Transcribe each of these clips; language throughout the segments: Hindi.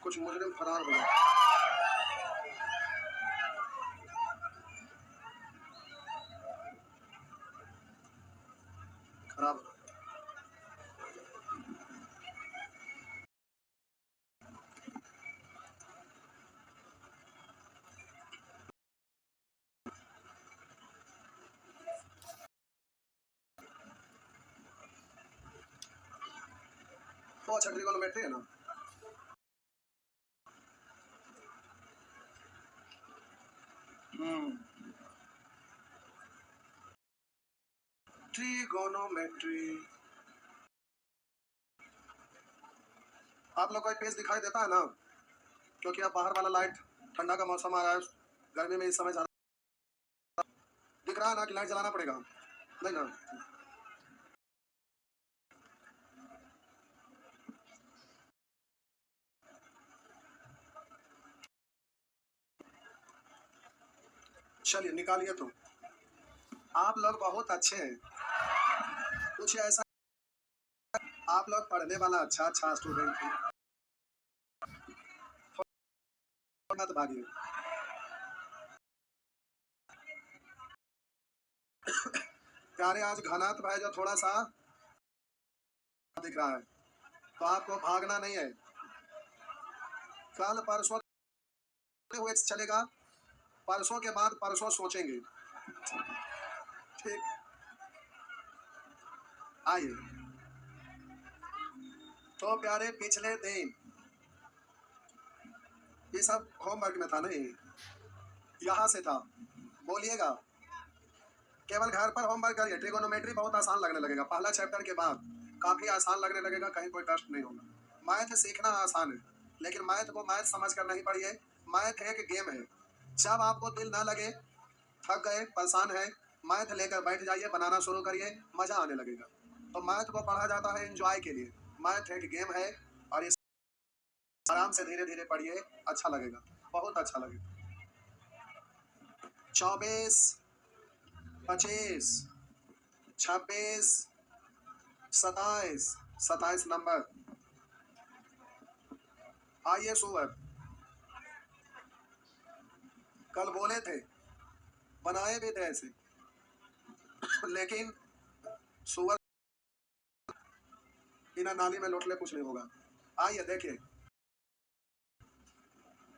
कुछ मुजरिम फरार हो गए। खराब तो अच्छा ट्रिगोनोमेट्री है ना। ट्रिगोनोमेट्री आप लोग को एक पेज दिखाई देता है ना, क्योंकि अब बाहर वाला लाइट, ठंडा का मौसम आ रहा है, गर्मी में इस समय ज्यादा दिख रहा है ना कि लाइट जलाना पड़ेगा, नहीं ना। चलिए निकालिए। तो आप लोग बहुत अच्छे हैं, कुछ ऐसा आप लोग पढ़ने वाला अच्छा अच्छा स्टूडेंट है, मत भागिए। प्यारे आज घनात भाई जो थोड़ा सा दिख रहा है, तो आपको भागना नहीं है। कल परसों हुए चलेगा, परसों के बाद परसों सोचेंगे। ठीक, आइए। तो प्यारे पिछले दिन ये सब होमवर्क में था नहीं, यहाँ से था, बोलिएगा। केवल घर पर होमवर्क करिए। ट्रिगोनोमेट्री बहुत आसान लगने लगेगा, पहला चैप्टर के बाद काफी आसान लगने लगेगा, कहीं कोई कष्ट नहीं होगा। मैथ सीखना आसान है, लेकिन मैथ को मैथ समझ कर नहीं पढ़िए। मैथ एक गेम है, जब आपको दिल ना लगे, थक गए, परेशान है, मैथ लेकर बैठ जाइए, बनाना शुरू करिए, मजा आने लगेगा। तो मैथ को पढ़ा जाता है एंजॉय के लिए। मैथ एक गेम है, और इस आराम से धीरे धीरे पढ़िए, अच्छा लगेगा, बहुत अच्छा लगेगा। 24, 25, 26, 27, 27 नंबर। आइए सुअर, कल बोले थे, बनाए भी थे ऐसे, लेकिन सुअर बिना नाली में लौटले कुछ नहीं होगा। आइए देखिए,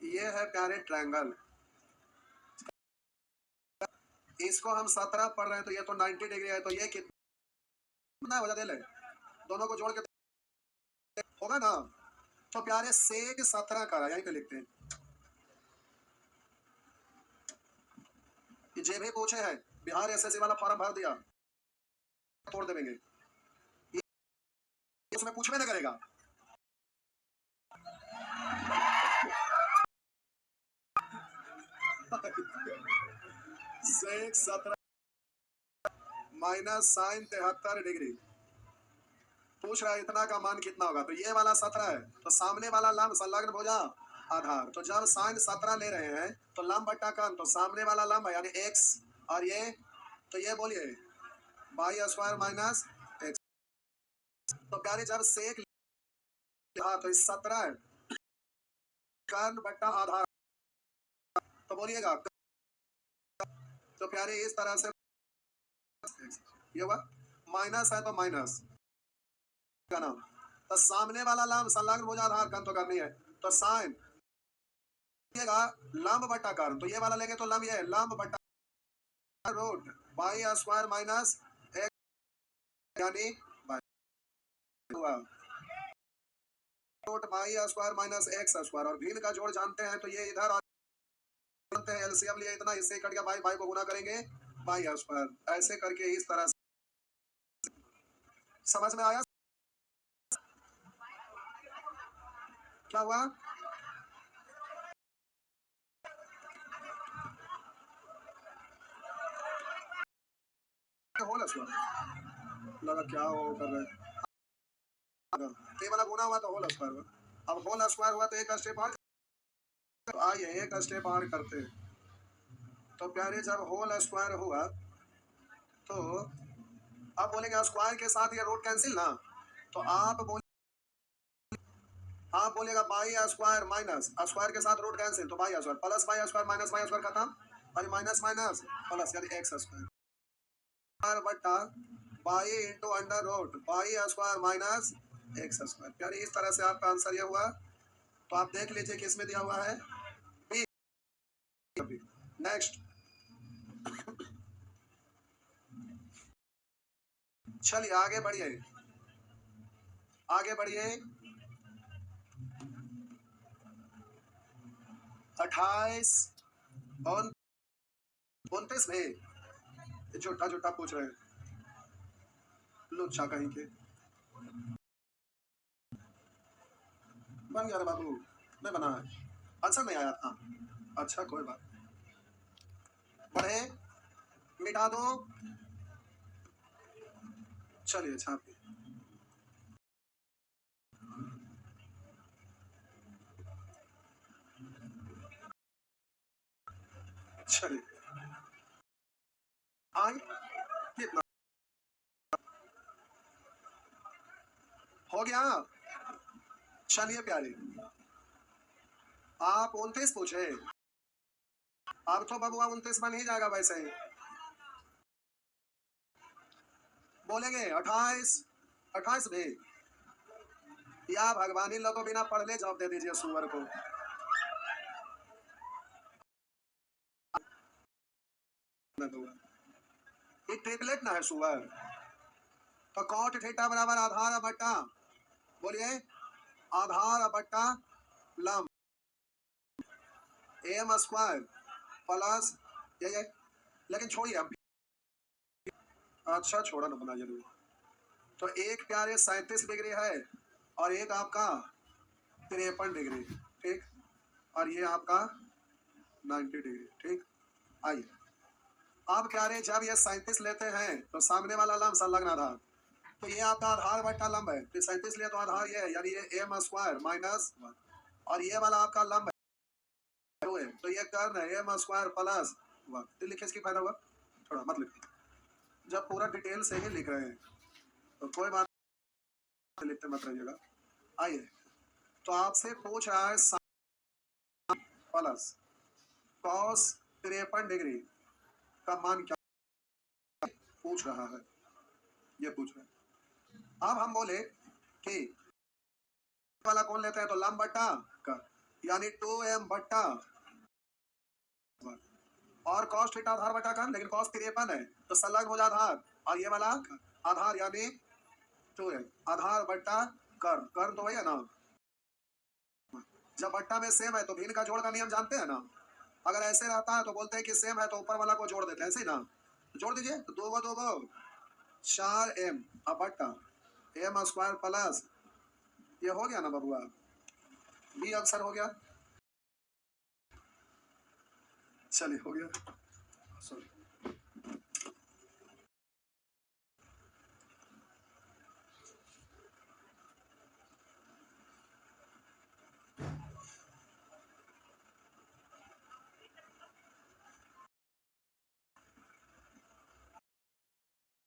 ये है प्यारे ट्रायंगल, इसको हम 17 पढ़ रहे हैं, तो ये तो 90 डिग्री है, तो ये कितना वजह दे ले, दोनों को जोड़ के होगा ना। तो प्यारे सेक 17 का यहीं पे लिखते हैं। जे भी पूछे हैं, बिहार एसएससी वाला फॉर्म भर दिया, तोड़ देंगे, इसमें पूछवे ना करेगा। सेक 17 माइनस साइन 73 डिग्री पूछ रहा है, इतना का मान कितना होगा। तो ये वाला 17 है, तो सामने वाला लंब संलग्न भुजा आधार। तो जब साइन 17 ले रहे हैं, तो लंब बट्टा कर्ण, तो सामने वाला लंब है यानी एक्स, और ये, तो ये बोलिए वाई स्क्वायर माइनस एक्स। तो प्यारे जब सेक, हाँ तो 17 कर्ण बट्टा आधार, तो बोलिएगा। तो प्यारे इस तरह से ये हुआ, माइनस है तो माइनस का नाम, तो सामने वाला लंब संलग्न भुजा आधार कर्ण तो करनी है, तो साइन लंब बट्टा कर्ण, तो ये वाला लेंगे तो लंब, ये लंब बट्टा root y square minus x, यानी हुआ root y square minus x square, और भिन्न का जोड़ जानते हैं, तो ये इधर जानते हैं, एलसीएम लिया इतना, इससे कट गया, बाई बाई को गुना करेंगे वाई स्क्वायर, ऐसे करके इस तरह से। समझ में आया क्या हुआ? होल स्क्वायर लगा क्या हो कर रहे हैं, ये वाला गुना हुआ तो होल स्क्वायर हुआ। अब होल स्क्वायर हुआ तो एक स्टेप और, तो आइए एक स्टेप और करते हैं। तो प्यारे जब होल स्क्वायर हुआ, तो अब बोलेंगे स्क्वायर के साथ ये रूट कैंसिल ना, तो आप बोले आप बोलेगा बाई स्क्वायर माइनस स्क्वायर के साथ रूट कैंसिल, तो y square plus y square minus y square खत्म, और माइनस माइनस प्लस यानी एक्स स्क्वायर बट्टा y into under root y square minus x square. यानी इस तरह से आपका आंसर ये हुआ। तो आप देख लीजिए किस में दिया हुआ है, बी। नेक्स्ट, चलिए आगे बढ़िए, आगे बढ़िए। 28 और 29 में झूठा झूठा पूछ रहे हैं, लुच्चा कहीं के। बन गया रे बाबू, नहीं बना है, आंसर नहीं आया था। अच्छा कोई बात, बढ़े, मिटा दो, चलिए छापिए। चलिए आई कितना हो गया। चलिए प्यारे, आप 29 पूछे, अब तो बबुआ 29 बन ही जाएगा वैसे ही। बोलेंगे 28, 28 भी, या भगवानी लोगों बिना पढ़ ले जवाब दे दीजिए सुअर को। ये ट्रिपलेट ना है सुअर, तो कॉट थीटा बराबर आधार बट्टा, बोलिए आधार बट्टा लंब एम स्क्वायर प्लस ये, लेकिन छोड़िए अब, अच्छा छोड़ा ना बना जरूर। तो एक प्यारे 37 डिग्री है और एक आपका 53 डिग्री, ठीक, और ये आपका 90 डिग्री, ठीक। आइए अब क्या रहे, जब ये 37 लेते हैं तो सामने वाला लंब संलग्न आधार, तो ये आपका आधार बट्टा लंब है, तो 37 लिए तो आधार ये है, यानी ये एम स्क्वायर माइनस, और ये वाला आपका लंब है, तो ये कर्ण है एम स्क्वायर प्लस 1। तो लिखे इसकी फायदा हुआ, थोड़ा मत लिखिए, जब पूरा डिटेल से ही लिख रहे हैं तो कोई बात लिखते मत रहिएगा। आइए, तो आपसे पूछ रहा है प्लस कॉस 53 डिग्री का मान क्या पूछ रहा है, ये पूछ रहा है। अब हम बोले कि वाला कौन लेते हैं, तो लंब बट्टा का, यानी 2m बट्टा, और कॉस थीटा आधार बटा का, लेकिन कॉस 53 है तो संलग्न हो जा आधार, और ये वाला आधार यानी 2m आधार बट्टा कर्ण, कर्ण तो वही है ना, जब बट्टा में सेम है तो भिन्न का जोड़ का नियम जानते हैं ना। अगर ऐसे रहता है तो बोलते हैं कि सेम है तो ऊपर वाला को जोड़ देते हैं, ऐसे ही ना, जोड़ दीजिए, तो 2 2 4m अब बट्टा एम स्क्वायर प्लस, ये हो गया ना बबुआ, बी आंसर हो गया। चलिए हो गया, सॉरी।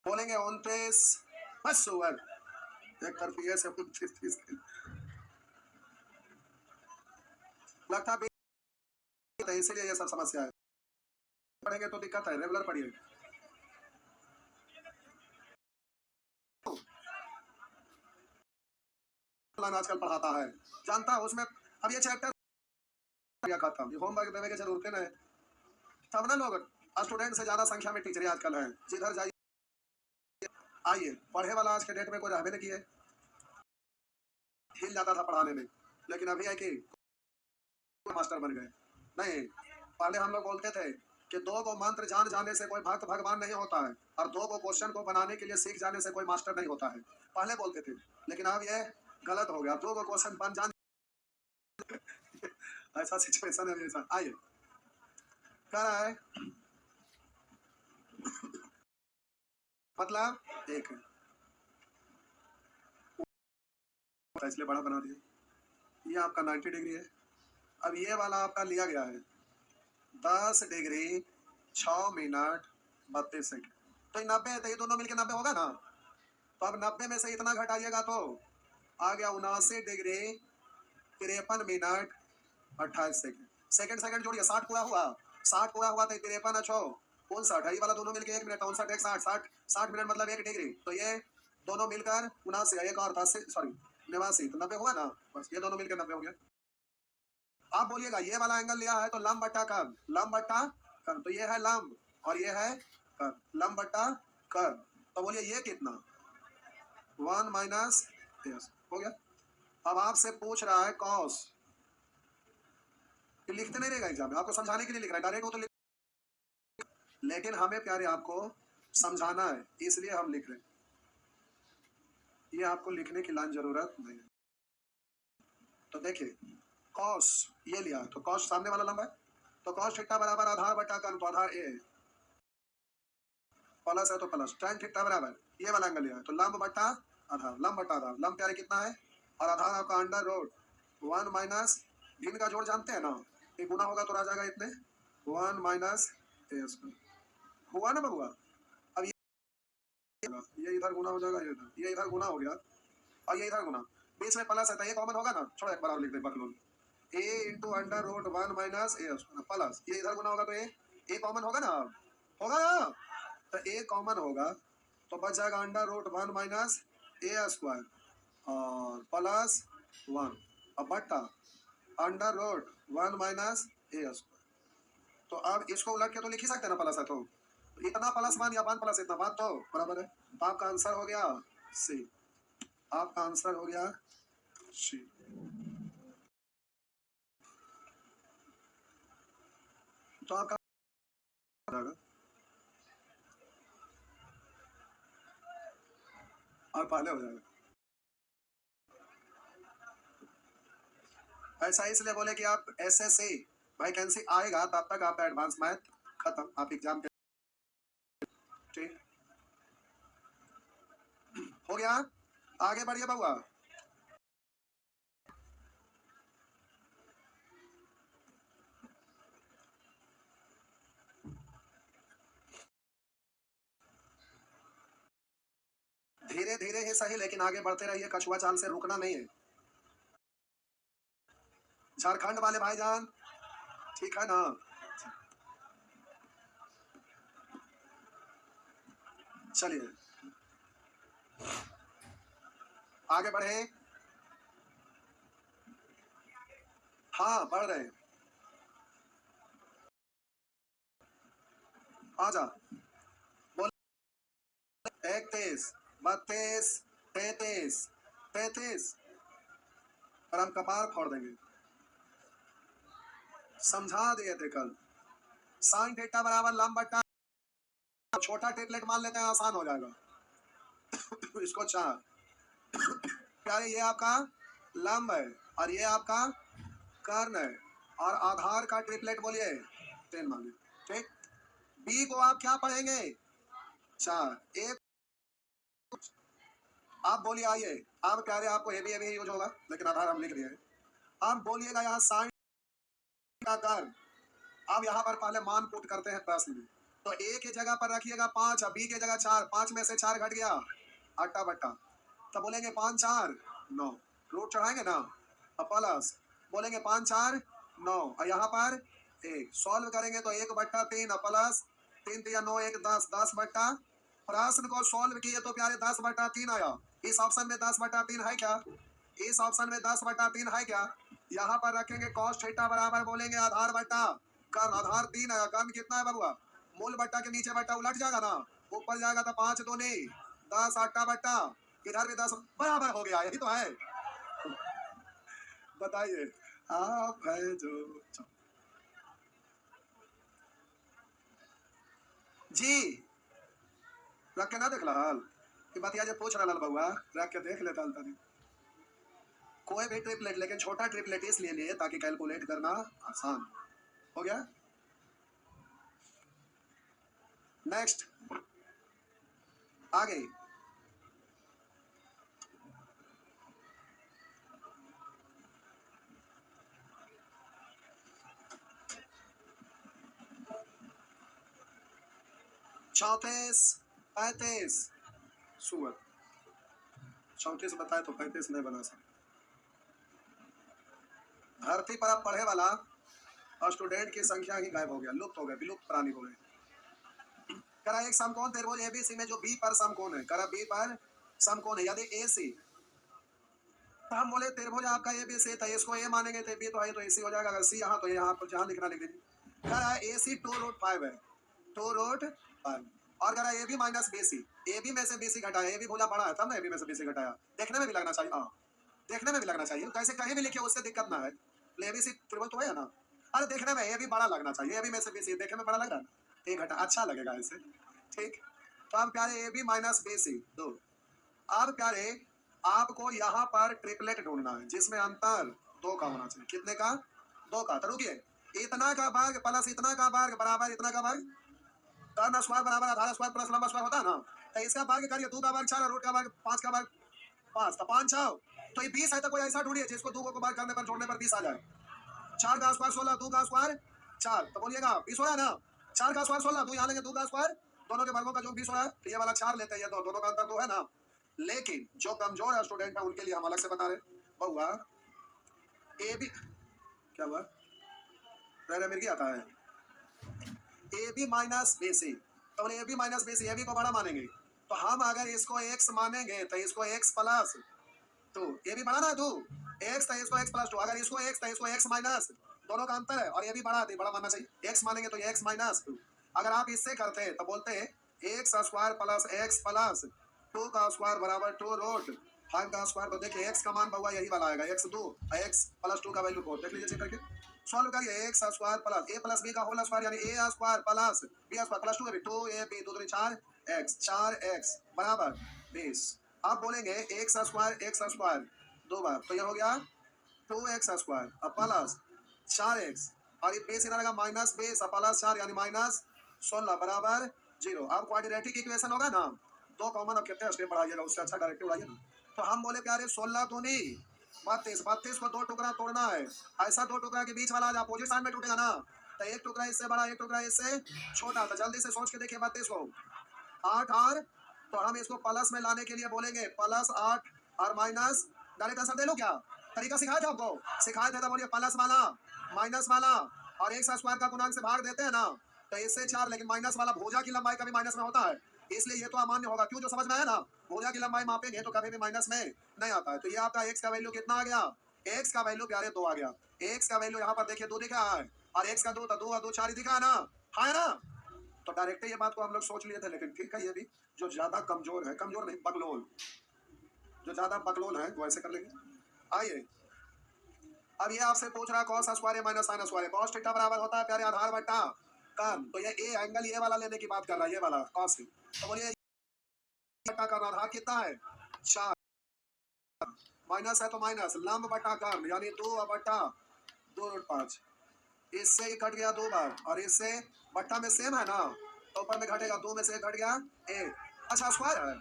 बोलेंगे 29 बस ओवर, एक तरफ ये से 30 लगता है, इसीलिए ये सब समस्या है। पढ़ेंगे तो दिक्कत है, रेगुलर पढ़िए। आजकल पढ़ाता है, जानता है उसमें, अब ये चैप्टर खत्म, होमवर्क देने की जरूरत नहीं, तब ना लोग स्टूडेंट से ज्यादा संख्या में टीचर आजकल है, जिधर जाइए। आइए, पढ़े वाला आज के डेट में कोई रहबे नहीं किए, हिल जाता था पढ़ाने में, लेकिन अभी है कि मास्टर बन गए। नहीं, पहले हम लोग बोलते थे कि 2 को मंत्र जान जाने से कोई भक्त भगवान नहीं होता है, और 2 को क्वेश्चन को बनाने के लिए सीख जाने से कोई मास्टर नहीं होता है, पहले बोलते थे, लेकिन अब ये गलत हो गया, 2 को क्वेश्चन बन जाने ऐसा सिचुएशन है ऐसा। आइए, कह रहा है मतलब एक है, इसलिए बड़ा बना दिया, ये आपका 90 डिग्री है। अब ये वाला आपका लिया गया है 10 डिग्री 6 मिनट 32 सेकंड, तो 90 है, तो ये दोनों मिलकर 90 होगा ना, तो अब 90 में से इतना घटाइएगा तो आ गया 79 degree 53 minute 28 second. Second second जोड़िए, 60 पूरा हुआ, 60 पूरा हुआ तो 53 अच्छो 59 है, ये वाला दोनों मिलके 1 मिनट 59 एक 60 60 60 मिनट मतलब 1 डिग्री, तो ये दोनों मिलकर 79 है, एक और था सॉरी 89, तो 90 हुआ ना, बस ये दोनों मिलकर 90 हो गया। आप बोलिएगा ये वाला एंगल लिया है तो लंब बट्टा कर्व, लंब बट्टा कर्व, तो ये है लंब और ये है कर्व, लंब बट्टा कर्व, तो बोलिए ये कितना 1 माइनस हो गया। अब आपसे पूछ रहा है कॉस, लिखते नहीं रहेगा एग्जाम में, आपको समझाने के लिए लिख रहा है, डायरेक्ट वो तो लेकिन हमें प्यारे आपको समझाना है, इसलिए हम लिख रहे हैं, ये आपको लिखने की लाइन जरूरत नहीं है। तो देखिए कॉस ये लिया तो कॉस सामने वाला लंब है, तो कॉस थीटा बराबर आधार बटा कर्व, तो आधार ए प्लस है तो प्लस, tan थीटा बराबर ये वाला एंगल लिया है तो लंब बटा आधार, लंब बटा आधार, लंब प्यारे कितना है और आधार आपका अंडर रूट 1 माइनस भिन्न का जोड़ जानते हैं ना, ये गुना होगा तो आ जाएगा इतने 1 माइनस ए स्क्वायर, हुआ ना बबुआ। अब ये इधर गुना हो जाएगा, ये इधर गुना हो गया और ये इधर गुना, बीच में प्लस है तो ये कॉमन होगा ना, छोड़ो एक बार और लिख दे बकलोल, a into under root 1 minus A plus, ये इधर गुना होगा तो ए कॉमन होगा ना, होगा ना, तो ए कॉमन होगा तो बच जाएगा अंडर रूट 1 माइनस ए स्क्वायर और प्लस 1, अब बट्टा अंडर रूट 1 माइनस ए स्क्वायर, तो अब इसको उलट के तो लिख ही सकते हैं ना, प्लस है तो इतना प्लस 1 या 1 प्लस इतना बात तो बराबर है, तो आपका आंसर हो गया सी, आपका आंसर हो गया सी। तो आपका और पहले हो जाएगा, ऐसा इसलिए बोले कि आप एसएससी वैकेंसी आएगा तब तक आपका एडवांस मैथ खत्म, आप एग्जाम के ठीक हो गया, आगे बढ़िए बउआ। धीरे धीरे ही सही लेकिन आगे बढ़ते रहिए, कछुआ चाल से रुकना नहीं है। झारखंड वाले भाईजान ठीक है ना, चलिए आगे बढ़े, हाँ बढ़ रहे हैं, आजा बोल 31 32 33 33, और हम कपार फोड़ देंगे, समझा दिए थे कल, साइन थीटा बराबर लंब बटा, छोटा ट्रिपलेट मान लेते हैं आसान हो जाएगा इसको 4 प्यारे, ये आपका लंब है और ये आपका कर्ण है और आधार का ट्रिपलेट बोलिए 10 मान लीजिए, ठीक। बी को आप क्या पढ़ेंगे 4, एक आप बोलिए आइए, अब प्यारे आपको हेवी हेवी यूज होगा लेकिन आधार हम लिख दिए, आप बोलिएगा यहाँ साइन का कर्व, अब यहाँ पर पहले मान पुट करते हैं प्रश्न में, तो ए की जगह पर रखिएगा 5, बी की जगह 4, 5 में से 4 घट गया आटा बट्टा, तो बोलेंगे 5 4 9, रूट चढ़ाएंगे ना, अब प्लस बोलेंगे 5 4 9 और यहाँ पर 1, सॉल्व करेंगे तो 1 बट्टा 3 प्लस 3 3 9 1 10, 10 बट्टा, प्रश्न को सॉल्व किए तो प्यारे 10 बट्टा 3 आया, इस ऑप्शन में 10 बट्टा 3 है क्या, इस ऑप्शन में 10 बट्टा 3 है क्या, यहाँ पर रखेंगे cos थीटा बराबर बोलेंगे आधार बट्टा कर्म, आधार 3 है, कर्म कितना है बबुआ, मूल बट्टा के नीचे बट्टा उलट जाएगा ना, ऊपर जाएगा तो 5 दूनी 10 आटा बट्टा, इधर भी 10 बराबर हो गया, यही तो है बताइए आप है जो जी, रख के ना देख लाल कि बात जो पूछ रहा लाल बउआ, रख के देख लेता नहीं, कोई भी ट्रिपलेट लेकिन छोटा ट्रिपलेट इसलिए लिए ताकि कैलकुलेट करना आसान हो गया। नेक्स्ट आगे, चौतीस 35 सुअर, 34 बताए तो 35 नहीं बना सकते, धरती पर अब पढ़े वाला स्टूडेंट की संख्या ही गायब हो गया, लुप्त हो गए, विलुप्त प्राणी हो गए। करा एक समकोण त्रिभुज एबीसी में जो बी पर समकोण है, करा बी पर समकोण है, यदि एसी, तो हम बोले त्रिभुज आपका एबीसी, तो इसको ए मानेंगे तो बी तो है तो एसी हो जाएगा, अगर सी यहाँ तो यहाँ पर जहाँ लिखना लिख दीजिए। करा एसी 2√5 है, 2√5, और करा A B minus BC, A B में से बीसी घटाया, ए बी भूला बड़ा है तब ना ए बी में से बीसी घटाया, देखने में भी लगना चाहिए, हाँ देखने में भी लगना चाहिए, कैसे कहीं भी लिखे उससे दिक्कत ना है, एबीसी त्रिभुज तो है ना, अरे देखने में ए बी बड़ा लगना चाहिए, ए बी में से बीसी देखने में बड़ा लग रहा है, एक घटा अच्छा लगेगा इससे, ठीक। तो अब प्यारे ए बी माइनस बीसी 2, अब प्यारे आपको यहाँ पर ट्रिपलेट ढूंढना है जिसमें अंतर 2 का होना चाहिए, कितने का, 2 का। तो रुकिए, इतना का वर्ग प्लस इतना का वर्ग बराबर इतना का वर्ग, कर्ण स्क्वायर बराबर आधार स्क्वायर प्लस लंबा स्क्वायर होता है ना, तो इसका वर्ग करिए, 2 का वर्ग 4 और रूट का वर्ग 5 का वर्ग 5, तो 5 6, तो ये 20 है, तो कोई ऐसा ढूंढिए जिसको 2 को वर्ग करने पर जोड़ने पर 20 आ जाए। 4 का स्क्वायर 16, 2 का स्क्वायर 4, तो बोलिएगा 20 हो रहा है ना, 4 का स्क्वायर 16, 2 यहाँ लेंगे 2 का स्क्वायर, दोनों के वर्गों का जो 20 हो रहा है, तो ये वाला 4 लेते हैं, ये दोनों का अंतर 2 है ना। लेकिन जो कमजोर स्टूडेंट है उनके लिए हम अलग से बता रहे बहुआ ए बी, क्या हुआ मिर्गी आता है, A B minus B C, तो A B minus B C, A B को बड़ा मानेंगे, तो हम अगर इसको x मानेंगे तो इसको x प्लस 2, ये भी बड़ा ना 2 x, तो इसको x प्लस 2, अगर इसको x तो इसको x माइनस, दोनों का अंतर है, और ये भी बड़ा है, बड़ा मानना चाहिए, x मानेंगे तो ये x माइनस 2, अगर आप इससे करते हैं तो बोलते हैं x square plus x plus 2 का स्क्वायर बराबर 2√5 का स्क्वायर, तो देखिए x का मान बहुआ यही वाला आएगा, x 2 x प्लस 2 का वैल्यू 4, देख लीजिए चेक करके सॉल्व करिए, x square plus a plus b का होल स्क्वायर यानी a square plus b square plus 2ab 2 दूनी 4x 4x बराबर 20। आप बोलेंगे x स्क्वायर 2 बार, तो ये हो गया 2x स्क्वायर अब प्लस 4x, और ये बेस इधर आएगा माइनस बेस प्लस 4 यानी माइनस 16 बराबर 0। अब क्वाड्रेटिक इक्वेशन होगा ना, 2 कॉमन, अब कितने स्टेप बढ़ाइएगा, उससे अच्छा डायरेक्ट उड़ाइए ना। तो हम बोले प्यारे 16 दूनी 32, 32 को 2 टुकड़ा तोड़ना है, ऐसा 2 टुकड़ा के बीच वाला आज अपोजिट साइड में टूटेगा ना, तो एक टुकड़ा इससे बड़ा एक टुकड़ा इससे छोटा, तो जल्दी से सोच के देखिए 32 को 8 और, तो हम इसको प्लस में लाने के लिए बोलेंगे प्लस 8 और माइनस, डायरेक्ट आंसर दे लो क्या, तरीका सिखाया था आपको, सिखाए थे तो बोलिए प्लस वाला माइनस वाला और एक स्क्वायर का गुणांक से भाग देते हैं ना, तो इससे 4, लेकिन माइनस वाला भुजा की लंबाई कभी माइनस में होता है, इसलिए ये तो अमान्य होगा, क्यों, जो समझ में आया ना, भुजा की लंबाई मापेंगे तो कभी भी माइनस में नहीं आता है। तो ये आपका x का वैल्यू कितना आ गया, x का वैल्यू प्यारे 2 आ गया, x का वैल्यू यहाँ पर देखिए 2 दिखा है, और x का 2 तो 2 और 2 4 ही दिखा है ना, है ना। तो डायरेक्ट ये बात को हम लोग सोच लिए थे, लेकिन ठीक है, ये भी जो ज्यादा कमजोर है, कमजोर नहीं बकलोल, जो ज्यादा बकलोल है वो ऐसे कर लेंगे। आइए अब ये आपसे पूछ रहा है cos square minus sine square, cos theta बराबर होता है प्यारे आधार बटा कर्न, तो ये ए एंगल ये वाला लेने की बात कर रहा है, ये वाला कॉस, तो बोलिए बटा कर्न आधार कितना है 4, माइनस है तो माइनस लंब बटा कर्न यानी 2 बटा 2√5, इससे ही कट गया 2 बार, और इससे बट्टा में सेम है ना, तो ऊपर में घटेगा 2 में से घट गया 1, अच्छा स्क्वायर है,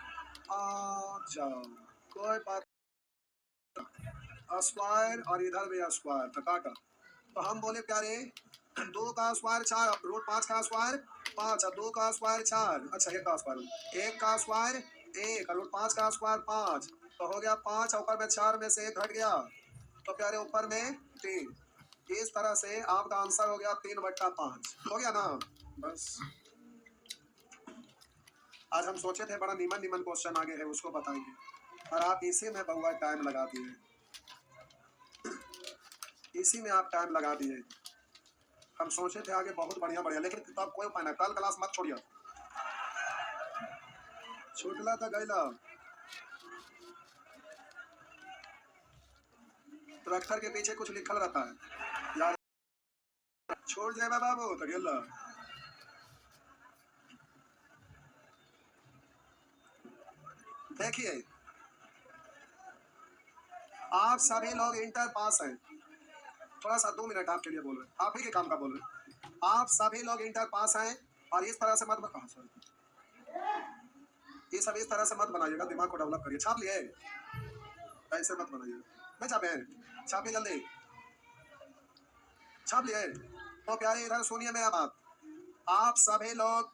जाओ कोई बात, स्क्वायर और इधर भी स्क्वायर, तो काटा, तो हम बोले प्यारे 2 का स्क्वायर 4 √5 का स्क्वायर 5, 2 का स्क्वायर 4, अच्छा 1 का स्क्वायर 1 का स्क्वायर 1 √5 का स्क्वायर 5, तो हो गया 5, ऊपर में 4 में से 1 घट गया, तो प्यारे ऊपर में 3, इस तरह से आपका आंसर हो गया 3/5, हो गया ना। बस आज हम सोचे थे बड़ा नीमन क्वेश्चन आगे है उसको बताएंगे, और आप इसी में बहुआ टाइम लगा दिए, इसी में आप टाइम लगा दिए। हम सोचे थे आगे बहुत बढ़िया बढ़िया, लेकिन तब कोई उपाय नहीं, कल क्लास मत छोड़िए, छूटला तो गईला, ट्रैक्टर के पीछे कुछ लिखल रहता है यार, छोड़ जाए बाबू तो गेला। देखिए आप सभी लोग इंटर पास हैं, थोड़ा सा 2 मिनट आपके लिए बोल रहे, आप ही के काम का बोल रहे, आप सभी लोग इंटर पास हैं, और इस तरह से मत ये सब इस तरह से मत बनाइएगा, दिमाग को डेवलप करिए, छाप लिए ऐसे मत बनाइएगा, नहीं छापे, छापिए जल्दी, छाप लिए। तो प्यारे इधर सुनिए मेरा बात, आप सभी लोग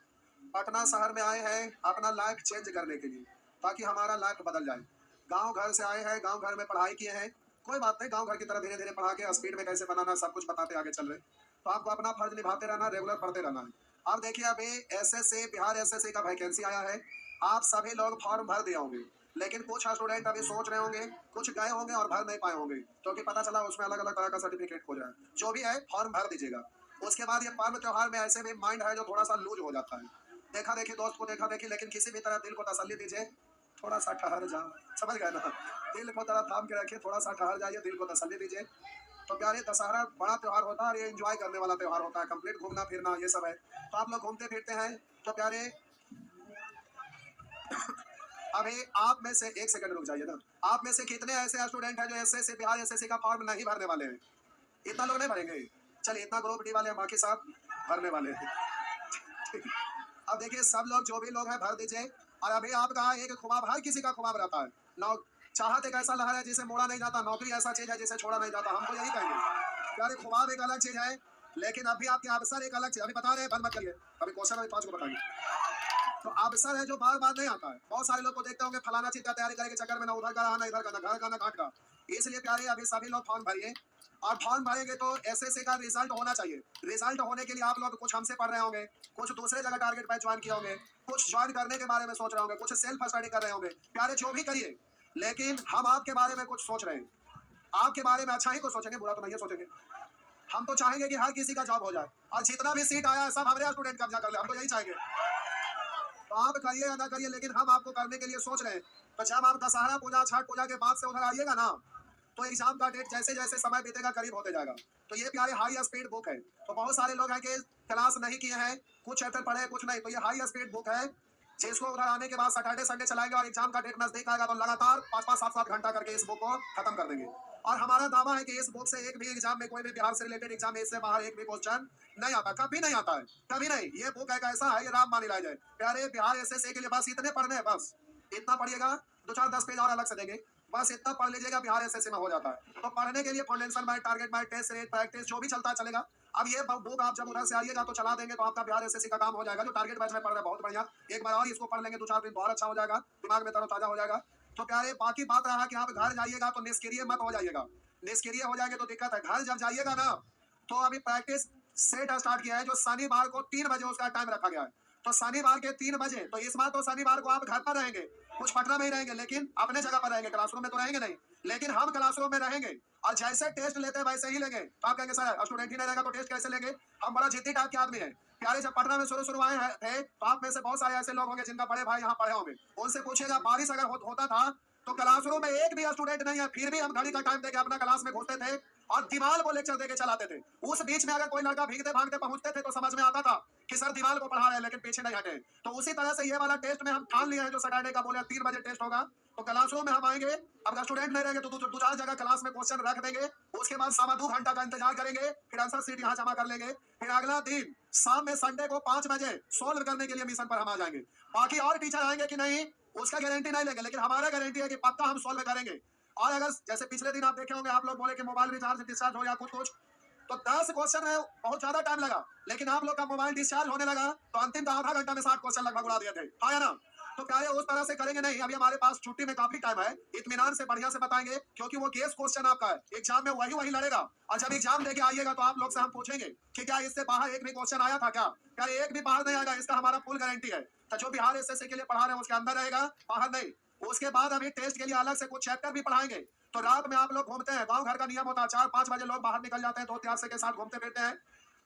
पटना शहर में आए हैं अपना लाइफ चेंज करने के लिए, ताकि हमारा लाइफ बदल जाए, गांव घर से आए हैं, गांव घर में पढ़ाई किए हैं, कोई बात नहीं, गांव घर की तरह धीरे धीरे पढ़ा के स्पीड में कैसे बनाना सब कुछ बताते आगे चल रहे। तो आपको अपना फर्ज निभाते रहना, रेगुलर पढ़ते रहना है। अब देखिए अभी एसएससी बिहार एसएससी का वैकेंसी आया है। आप सभी लोग फॉर्म भर दिए होंगे, लेकिन कुछ स्टूडेंट अभी सोच रहे होंगे, कुछ गए होंगे और भर नहीं पाए होंगे, क्योंकि पता चला उसमें अलग अलग तरह का सर्टिफिकेट हो जाए। जो भी है फॉर्म भर दीजिएगा। उसके बाद ये पर्व त्योहार में ऐसे भी माइंड है जो थोड़ा सा लूज हो जाता है, देखा देखी दोस्त को देखा देखी, लेकिन किसी भी तरह दिल को तसल्ली दीजिए, थोड़ा सा ठहर जाओ, समझ गए ना। दिल को तरह थाम के रखिए, थोड़ा सा ठहर जाइए, दिल को तसल्ली दीजिए। तो प्यारे दशहरा बड़ा त्योहार होता है और ये एंजॉय करने वाला त्योहार होता है, कंप्लीट घूमना फिरना ये सब है। तो आप लोग घूमते फिरते हैं। तो प्यारे अभी आप में से एक सेकंड रुक जाइए ना, आप में से कितने ऐसे स्टूडेंट हैं जो एसएससी बिहार एसएससी का फॉर्म नहीं भरने वाले हैं? इतना लोग नहीं भरेंगे, चलिए इतना ग्रुप डी वाले हैं, बाकी सब भरने वाले हैं। अब देखिए सब लोग जो भी लोग हैं भर दीजिए। और अभी आपका एक ख्वाब, हर किसी का ख्वाब रहता है। नौ चाहत एक ऐसा लहर है जिसे मोड़ा नहीं जाता, नौकरी ऐसा चीज है जिसे छोड़ा नहीं जाता। हम तो यही कहेंगे यार, ख्वाब एक अलग चीज है, लेकिन अभी आपके अवसर एक अलग चीज। अभी बता रहे हैं, बंद मत करिए, अभी क्वेश्चन अभी 5 को बताएंगे। तो अवसर है जो बार बार नहीं आता है। बहुत सारे लोग को देखते होंगे फलाना चीज का तैयारी करने के चक्कर में ना उधर का रहा ना इधर का, ना घर का ना घाट का। इसलिए प्यारे अभी सभी लोग फॉर्म भरिए, और फॉर्म भरेंगे तो एसएससी का रिजल्ट होना चाहिए। रिजल्ट होने के लिए आप लोग कुछ हमसे पढ़ रहे होंगे, कुछ दूसरे जगह टारगेट बैच ज्वाइन किए होंगे, कुछ ज्वाइन करने के बारे में सोच रहे होंगे, कुछ सेल्फ स्टडी कर रहे होंगे। प्यारे जो भी करिए, लेकिन हम आपके बारे में कुछ सोच रहे हैं, आपके बारे में अच्छा ही कुछ सोचेंगे, बुरा तो नहीं सोचेंगे। हम तो चाहेंगे कि हर किसी का जॉब हो जाए, और जितना भी सीट आया है सब हमारे स्टूडेंट कब्जा कर ले, हम तो यही चाहेंगे। तो आप करिए या ना करिए, लेकिन हम आपको करने के लिए सोच रहे हैं। तो जब आप दशहरा पूजा छठ पूजा के बाद से उधर आइएगा ना, तो एग्जाम का डेट जैसे जैसे समय बीतेगा करीब होते जाएगा। तो ये प्यारे हाई स्पीड बुक है। तो बहुत सारे लोग हैं कि क्लास नहीं किए हैं, कुछ चैप्टर पढ़े कुछ नहीं, तो ये हाई स्पीड बुक है, जिसको उधर आने के बाद सैटरडे संडे चलाएंगे और एग्जाम का डेट नजदीक आएगा तो लगातार 5-5 7-7 घंटा करके इस बुक को खत्म कर देंगे। और हमारा दावा है कि इस बुक से एक भी एग्जाम में, कोई भी बिहार से रिलेटेड एग्जाम में इससे बाहर एक भी क्वेश्चन नहीं आता, कभी नहीं आता है, कभी नहीं। ये बुक एक ऐसा है, ये राम मान ला जाए। प्यारे बिहार एसएससी के लिए बस इतने पढ़ने हैं, बस इतना पढ़िएगा, 2-4-10 पेज और अलग से देंगे, बस इतना पढ़ लीजिएगा, बिहार एसएससी में हो जाता है। तो पढ़ने के लिए foundation by target by test rate practice जो भी चलता चलेगा। अब ये बुक आप जब उधर से आइएगा तो चला देंगे तो आपका बिहार एसएससी का काम हो जाएगा। जो टारगेट बैच में पढ़ रहे हैं बहुत बढ़िया, एक बार और इसको पढ़ लेंगे 2-4 दिन, बहुत अच्छा हो जाएगा, दिमाग में तरोताजा हो जाएगा। तो प्यारे बाकी बात रहा कि आप घर जाइएगा तो निष्क्रिय मत हो जाइएगा, निष्क्रिय हो जाएंगे तो दिक्कत है। घर जब जाइएगा ना, तो अभी प्रैक्टिस सेट स्टार्ट किया है जो शनिवार को 3 बजे उसका टाइम रखा गया है। तो शनिवार के 3 बजे, तो इस बार तो शनिवार को आप घर पर रहेंगे, कुछ पटना में ही रहेंगे, लेकिन अपने जगह पर रहेंगे, क्लासरूम में तो रहेंगे नहीं, लेकिन हम क्लासरूम में रहेंगे। और जैसे टेस्ट लेते हैं वैसे ही लेंगे। तो आप कहेंगे सर स्टूडेंट ही नहीं रहेगा तो टेस्ट कैसे लेंगे? हम बड़ा जिद्दी टाइप के आदमी हैं प्यारे। जब पटना में शुरू आए थे तो आप में से बहुत सारे ऐसे लोग होंगे जिनका बड़े भाई यहाँ पढ़े होंगे, उनसे पूछेगा बारिश अगर होता था तो क्लासरूम में एक भी स्टूडेंट नहीं है, फिर भी हम घड़ी का टाइम देके अपना क्लास में घुसते थे और दीवार को लेक्चर देके चलाते थे। उस बीच में अगर कोई लड़का भीगते भागते पहुंचते थे तो समझ में आता था कि सर दीवार को पढ़ा रहे हैं, लेकिन पीछे नहीं हटे। तो उसी तरह से ये वाला टेस्ट में हम ठान लिए हैं, जो सैटरडे का बोले 3 बजे टेस्ट होगा, तो क्लासरूम में हम आएंगे। अब स्टूडेंट नहीं रहेंगे तो 2-4 जगह क्लास में क्वेश्चन रख देंगे, उसके बाद 2.25 घंटा का इंतजार करेंगे, फिर आंसर सीट यहाँ जमा कर लेंगे, फिर अगला दिन शाम में संडे को 5 बजे सोल्व करने के लिए मिशन पर हम आ जाएंगे। बाकी और टीचर आएंगे कि नहीं उसका गारंटी नहीं लेंगे, लेकिन हमारा गारंटी है कि पक्का हम सोल्व करेंगे। और अगर जैसे पिछले दिन आप देखे होंगे, आप लोग बोले कि मोबाइल रिचार्ज डिस्चार्ज हो या कुछ कुछ, तो 10 क्वेश्चन में बहुत ज्यादा टाइम लगा, लेकिन आप लोग का मोबाइल डिस्चार्ज होने लगा तो अंतिम का आधा घंटा में 60 क्वेश्चन लगभग उड़ा दिए थे, हाँ या ना? तो क्या उस तरह से करेंगे नहीं। अभी हमारे पास छुट्टी में काफी टाइम है, इत्मीनान से बढ़िया से बताएंगे, क्योंकि वो केस क्वेश्चन आपका है, एग्जाम में वही लड़ेगा। और जब एग्जाम देके आइएगा तो आप लोग से हम पूछेंगे कि क्या इससे बाहर एक भी क्वेश्चन आया था क्या एक भी बाहर नहीं आएगा, इसका हमारा फुल गारंटी है। तो जो बिहार एसएससी के लिए पढ़ा रहे हैं उसके अंदर रहेगा, बाहर नहीं। उसके बाद अभी टेस्ट के लिए अलग से कुछ चैप्टर भी पढ़ाएंगे। तो रात में आप लोग घूमते हैं, गांव घर का नियम होता है 4-5 बजे लोग बाहर निकल जाते हैं, तो त्यार से के साथ घूमते फिरते हैं,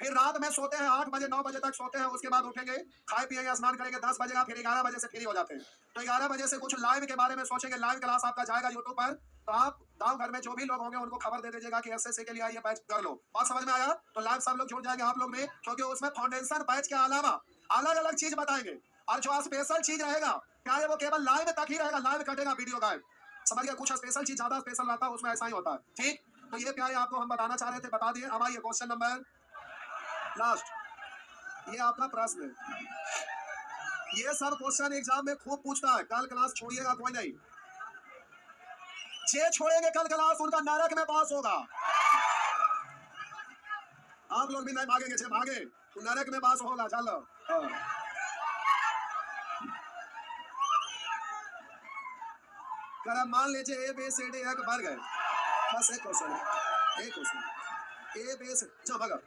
फिर रात में सोते हैं 8 बजे 9 बजे तक सोते हैं, उसके बाद उठेंगे, खाए पिएंगे, स्नान करेंगे, 10 बजेगा, फिर 11 बजे से फ्री हो जाते हैं। तो 11 बजे से कुछ लाइव के बारे में सोचेंगे, लाइव क्लास आपका जाएगा यूट्यूब पर। तो आप गांव घर में जो भी लोग होंगे उनको खबर दे दीजिएगा कि एसएससी के लिए आइए, बैच कर लो। बात समझ में आया? तो लाइव सब लोग जुड़ जाएंगे आप लोग भी, क्योंकि उसमें फाउंडेशन बैच के अलावा अलग अलग चीज बताएंगे। और जो स्पेशल चीज रहेगा क्या है, वो केवल लाइव तक ही रहेगा, लाइव कटेगा वीडियो गायब, समझ गया? कुछ स्पेशल चीज ज्यादा स्पेशल रहता है उसमें, ऐसा ही होता है, ठीक? तो ये प्यारे आपको हम बताना चाह रहे थे, बता दिए। अब आइए क्वेश्चन नंबर लास्ट, ये आपका प्रश्न है। ये सब क्वेश्चन एग्जाम में खूब पूछता है, कल क्लास छोड़िएगा कोई नहीं, जे छोड़ेंगे कल क्लास उनका नरक में पास होगा। आप लोग भी नहीं भागेंगे, जे भागे तो नरक में पास होगा। चलो कर मान लीजिए ए बी सी डी एक भर गए, बस एक क्वेश्चन है, एक क्वेश्चन ए बेस जो बगा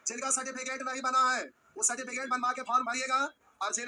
जिनका सर्टिफिकेट नहीं बना है वो सर्टिफिकेट बनवा के फॉर्म भरिएगा और जिन